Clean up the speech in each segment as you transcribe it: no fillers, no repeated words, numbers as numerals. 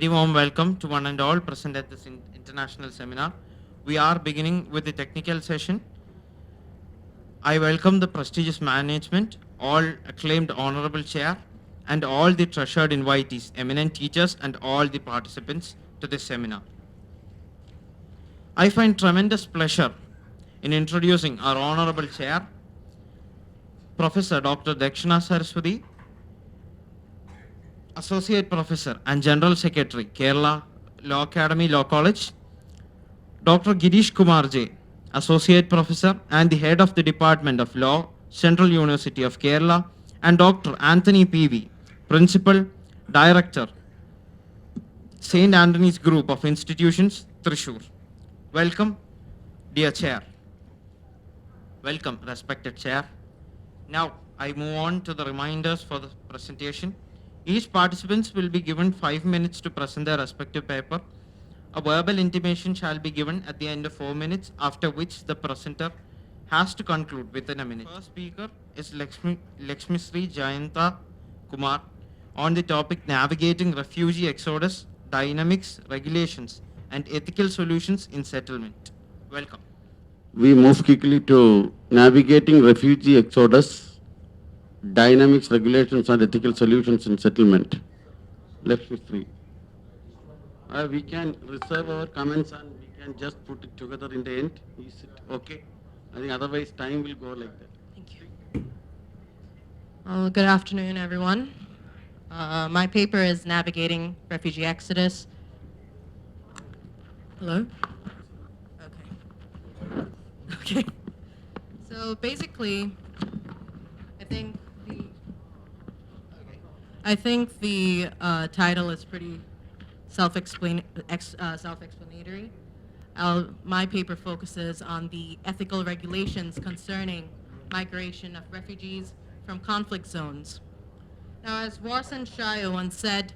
very warm welcome to one and all present at this international seminar. We are beginning with the technical session. I welcome the prestigious management, all acclaimed honorable chair, and all the treasured invitees, eminent teachers, and all the participants to this seminar. I find tremendous pleasure in introducing our honorable chair, Professor Dr. Dakshina Saraswati, Associate Professor and General Secretary, Kerala Law Academy Law College, Dr. Girish Kumar J, Associate Professor and the Head of the Department of Law, Central University of Kerala, and Dr. Anthony P.V., Principal, Director, St. Anthony's Group of Institutions, Thrissur. Welcome, dear Chair. Welcome, respected Chair. Now, I move on to the reminders for the presentation. Each participant will be given 5 minutes to present their respective paper. A verbal intimation shall be given at the end of 4 minutes, after which the presenter has to conclude within a minute. First speaker is Laxmisree Jayantha Kumar on the topic Navigating Refugee Exodus, Dynamics, Regulations, and Ethical Solutions in Settlement. Welcome. We move quickly to Navigating Refugee Exodus, Dynamics, Regulations, and Ethical Solutions in Settlement. Laxmisree. We can reserve our comments and we can just put it together in the end. Is it okay? I think otherwise time will go like that. Thank you. Good afternoon, everyone. My paper is Navigating Refugee Exodus. Hello? Okay. So basically, I think the title is pretty self-explanatory. My paper focuses on the ethical regulations concerning migration of refugees from conflict zones. Now, as Warsan Shire once said,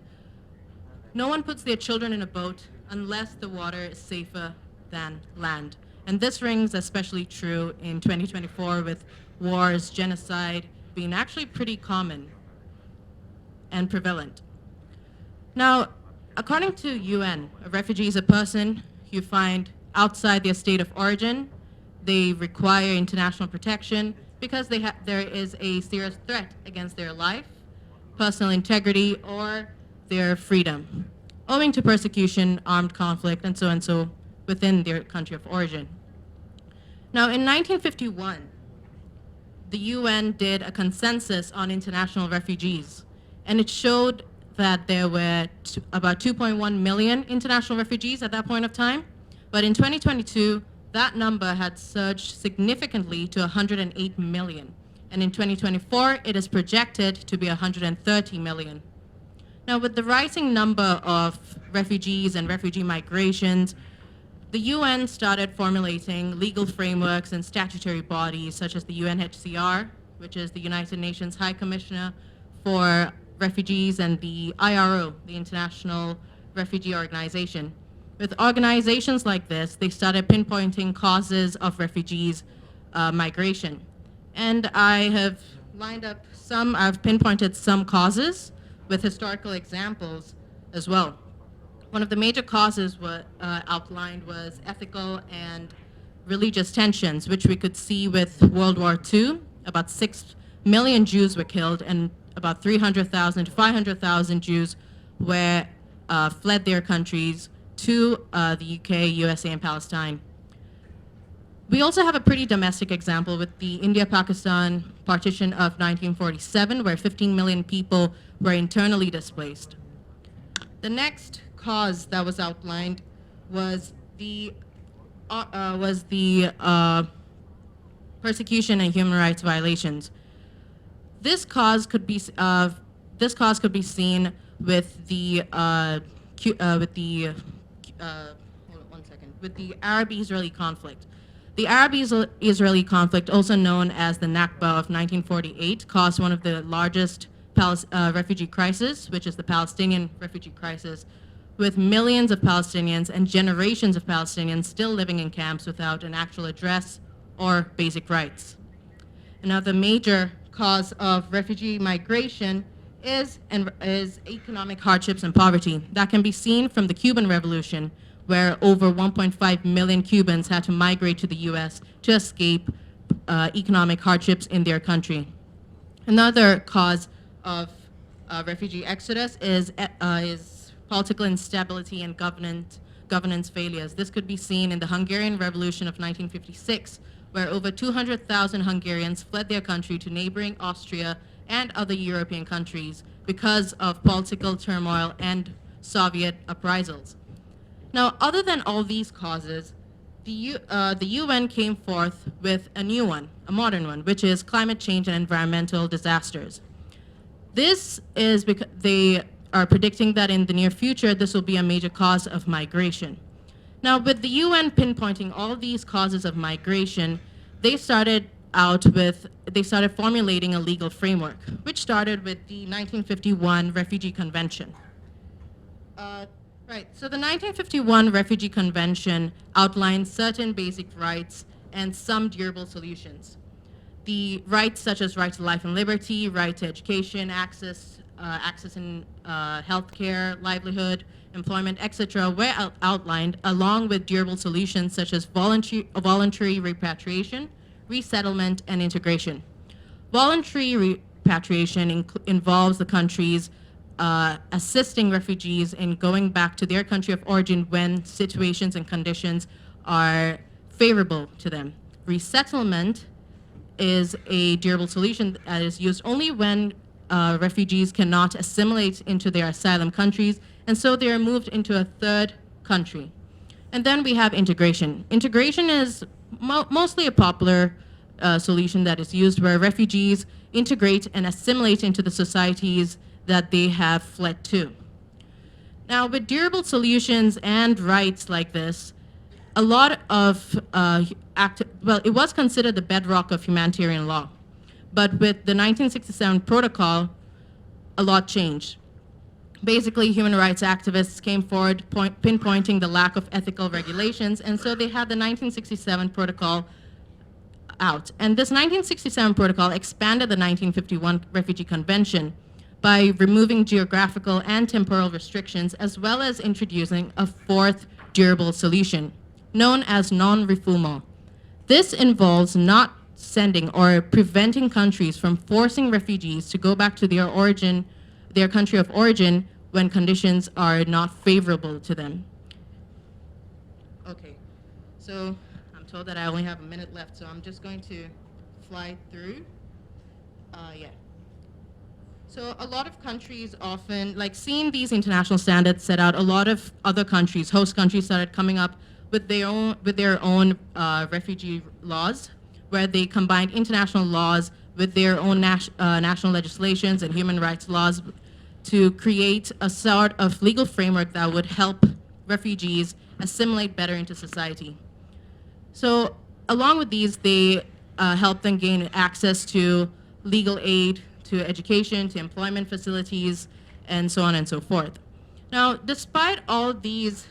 no one puts their children in a boat unless the water is safer than land. And this rings especially true in 2024 with wars, genocide being actually pretty common and prevalent. Now, according to UN, a refugee is a person you find outside their state of origin. They require international protection because there is a serious threat against their life, personal integrity, or their freedom, owing to persecution, armed conflict, and so within their country of origin. Now, in 1951, the UN did a consensus on international refugees, and it showed that there were about 2.1 million international refugees at that point of time. But in 2022, that number had surged significantly to 108 million. And in 2024, it is projected to be 130 million. Now, with the rising number of refugees and refugee migrations, the UN started formulating legal frameworks and statutory bodies such as the UNHCR, which is the United Nations High Commissioner for Refugees, and the IRO, the International Refugee Organization. With organizations like this, they started pinpointing causes of refugees migration. And I have I've pinpointed some causes with historical examples as well. One of the major causes outlined was ethical and religious tensions, which we could see with World War II. About 6 million Jews were killed, and about 300,000 to 500,000 Jews fled their countries to the UK, USA, and Palestine. We also have a pretty domestic example with the India-Pakistan partition of 1947, where 15 million people were internally displaced. The next cause that was outlined was the persecution and human rights violations. This cause could be seen with the Arab-Israeli conflict. The Arab-Israeli conflict, also known as the Nakba of 1948, caused one of the largest refugee crises, which is the Palestinian refugee crisis, with millions of Palestinians and generations of Palestinians still living in camps without an actual address or basic rights. Another major cause of refugee migration is economic hardships and poverty. That can be seen from the Cuban Revolution, where over 1.5 million Cubans had to migrate to the U.S. to escape economic hardships in their country. Another cause of refugee exodus is political instability and governance failures. This could be seen in the Hungarian Revolution of 1956, where over 200,000 Hungarians fled their country to neighboring Austria and other European countries because of political turmoil and Soviet uprisals. Now, other than all these causes, the UN came forth with a new one, a modern one, which is climate change and environmental disasters. This is because they are predicting that in the near future, this will be a major cause of migration. Now, with the UN pinpointing all these causes of migration, they started formulating a legal framework, which started with the 1951 Refugee Convention. So the 1951 Refugee Convention outlined certain basic rights and some durable solutions. The rights such as right to life and liberty, right to education, access in healthcare, livelihood, employment, etc., were outlined, along with durable solutions such as voluntary repatriation, resettlement, and integration. Voluntary repatriation involves the countries assisting refugees in going back to their country of origin when situations and conditions are favorable to them. Resettlement is a durable solution that is used only when refugees cannot assimilate into their asylum countries, and so they are moved into a third country. And then we have integration. Integration is mostly a popular solution that is used where refugees integrate and assimilate into the societies that they have fled to. Now, with durable solutions and rights like this, a lot of it was considered the bedrock of humanitarian law. But with the 1967 protocol, a lot changed. Basically, human rights activists came forward pinpointing the lack of ethical regulations, and so they had the 1967 protocol out. And this 1967 protocol expanded the 1951 Refugee Convention by removing geographical and temporal restrictions, as well as introducing a fourth durable solution, known as non-refoulement. This involves not sending or preventing countries from forcing refugees to go back to their country of origin when conditions are not favorable to them. Okay, so I'm told that I only have a minute left, so I'm just going to fly through. So a lot of countries often, seeing these international standards set out, a lot of other countries, host countries, started coming up with their own refugee laws, where they combined international laws with their own national legislations and human rights laws to create a sort of legal framework that would help refugees assimilate better into society. So along with these, they help them gain access to legal aid, to education, to employment facilities, and so on and so forth. Now, despite all these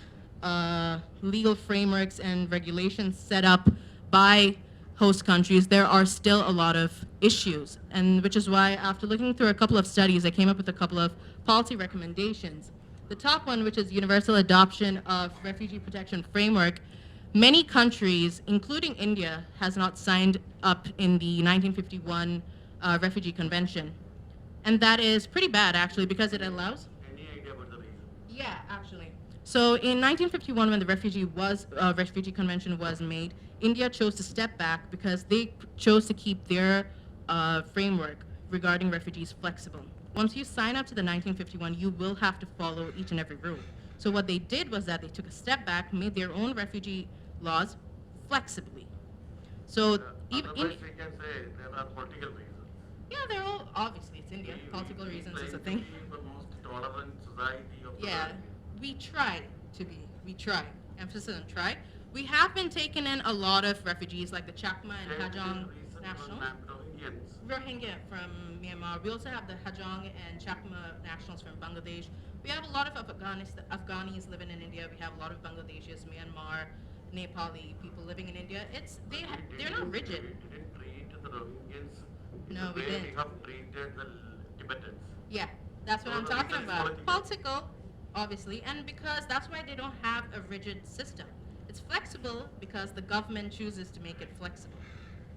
legal frameworks and regulations set up by host countries, there are still a lot of issues, and which is why after looking through a couple of studies, I came up with a couple of policy recommendations. The top one, which is universal adoption of refugee protection framework, many countries, including India, has not signed up in the 1951 Refugee Convention. And that is pretty bad, actually, because it allows... Any idea about the reason? Yeah, actually. So in 1951, when the Refugee Convention was made, India chose to step back because they chose to keep their framework regarding refugees flexible. Once you sign up to the 1951, you will have to follow each and every rule. So what they did was that they took a step back, made their own refugee laws flexibly. So even Otherwise, we can say there are political reasons. yeah, they're all obviously it's India. Political reasons is a thing. The most tolerant society of the Yeah, world. we try to be. We try. Emphasis on try. We have been taking in a lot of refugees, like the Chakma and Hajong nationals. Rohingya from Myanmar. We also have the Hajong and Chakma nationals from Bangladesh. We have a lot of Afghanis living in India. We have a lot of Bangladeshis, Myanmar, Nepali people living in India. They're not rigid. We didn't treat the Rohingyans No, the we way didn't. we have treated the Tibetans. Yeah, That's what I'm talking about. Political, obviously, and because that's why they don't have a rigid system. It's flexible because the government chooses to make it flexible.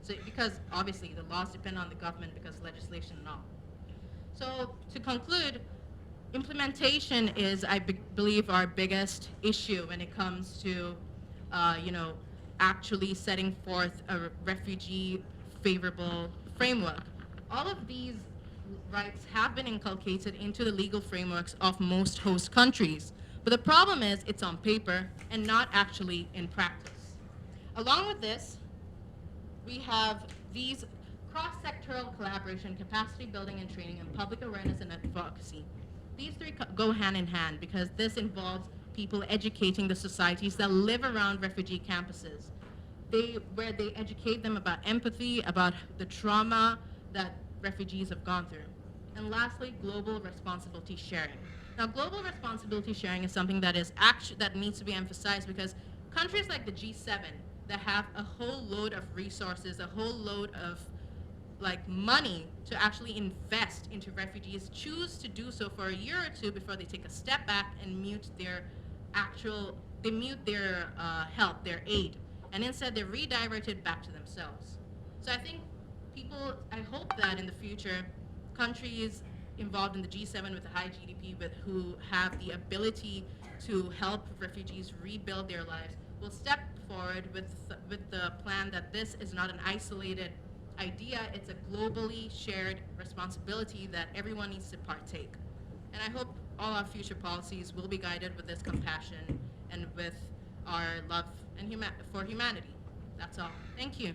So, because obviously the laws depend on the government because legislation and all. So, to conclude, implementation is, I believe, our biggest issue when it comes to, actually setting forth a refugee favorable framework. All of these rights have been inculcated into the legal frameworks of most host countries. But the problem is it's on paper and not actually in practice. Along with this, we have these cross-sectoral collaboration, capacity building and training, and public awareness and advocacy. These three go hand in hand because this involves people educating the societies that live around refugee campuses. Where they educate them about empathy, about the trauma that refugees have gone through. And lastly, global responsibility sharing. Now, global responsibility sharing is something that needs to be emphasized because countries like the G7 that have a whole load of resources, a whole load of money to actually invest into refugees choose to do so for a year or two before they take a step back and mute their help, their aid, and instead they're redirected back to themselves. So I think I hope that in the future, countries involved in the G7 with a high GDP, who have the ability to help refugees rebuild their lives, will step forward with the plan that this is not an isolated idea, it's a globally shared responsibility that everyone needs to partake. And I hope all our future policies will be guided with this compassion and with our love and for humanity. That's all. Thank you.